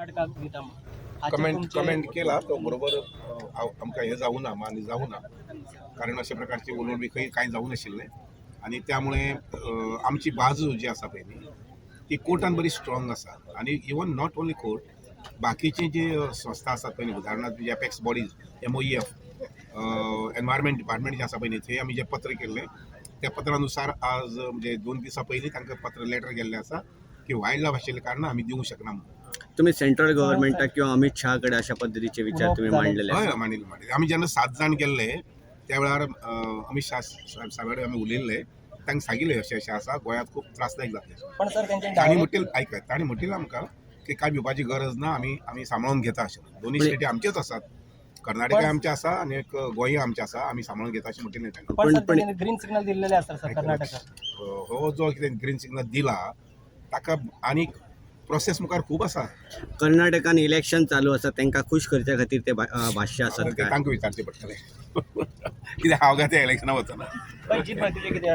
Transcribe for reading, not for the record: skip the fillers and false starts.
कर्नाटकाक दिता कमेंट केला तो बरोबर आमकां हे जाऊ ना आनी जाऊ ना कारण अशा प्रकारची उलोवणी कांय जाऊ नाशिल्लें आणि त्यामुळे आमची बाजू जी आसा पळय न्ही ती कोर्टान बरी स्ट्रॉंग आसा आणि इवन नॉट ओन्ली कोर्ट बाकीची जी संस्था आसात पळय न्ही उदाहरणार्थ जी apex bodies MOEF environment department जे आसा पळय न्ही थंय आमी जे पत्र केल्लें त्या पत्रानुसार आज म्हणजे 2 दिसां पयलीं तांकां पत्र लेटर गेल्लें आसा की वायल्ड लायफ आशिल्ल्या कारणान आमी दिवंक शकना म्हणून. तुम्ही सेंट्रल गव्हर्नमेंटाक किंवा अमित शहाकडे अशा पद्धतीचे विचार तुम्ही मांडलेले हय आहेत. मांडिल्ले आमी जेन्ना 7 जाण गेल्ले त्या वेळार अमित शाह साहेब कडेन आमी उलयल्ले तांकां सांगिल्लें अशें अशें आसा गोंयांत खूब त्रासदायक जातलें पण सर त्यांचे तांणी म्हटलें आयकात तांणी म्हटलें आमकां की काय भिवपाची गरज ना आमी सांबाळून घेता अशें दोनूय स्टेटी आमच्योच आसात कर्नाटकाय आमचे आसा आनी एक गोंय आमचें आसा आमी सांबाळून घेता अशें म्हटलें तांणी. पण सर त्यांनी ग्रीन सिग्नल दिलेले असतात सर कर्नाटकात. हो जो कितें ग्रीन सिग्नल दिला ताका आनीक प्रोसेस मुखार खूब आसा कर्नाटकान इलेक्शन चालू आसा तांकां खुश करच्या खातीर ते भाश्य आसात ते काय? तांकां विचारचें पडटलें कित्याक हांव काय त्या इलेक्शनाक वचना. पण जीत बाकीचे किती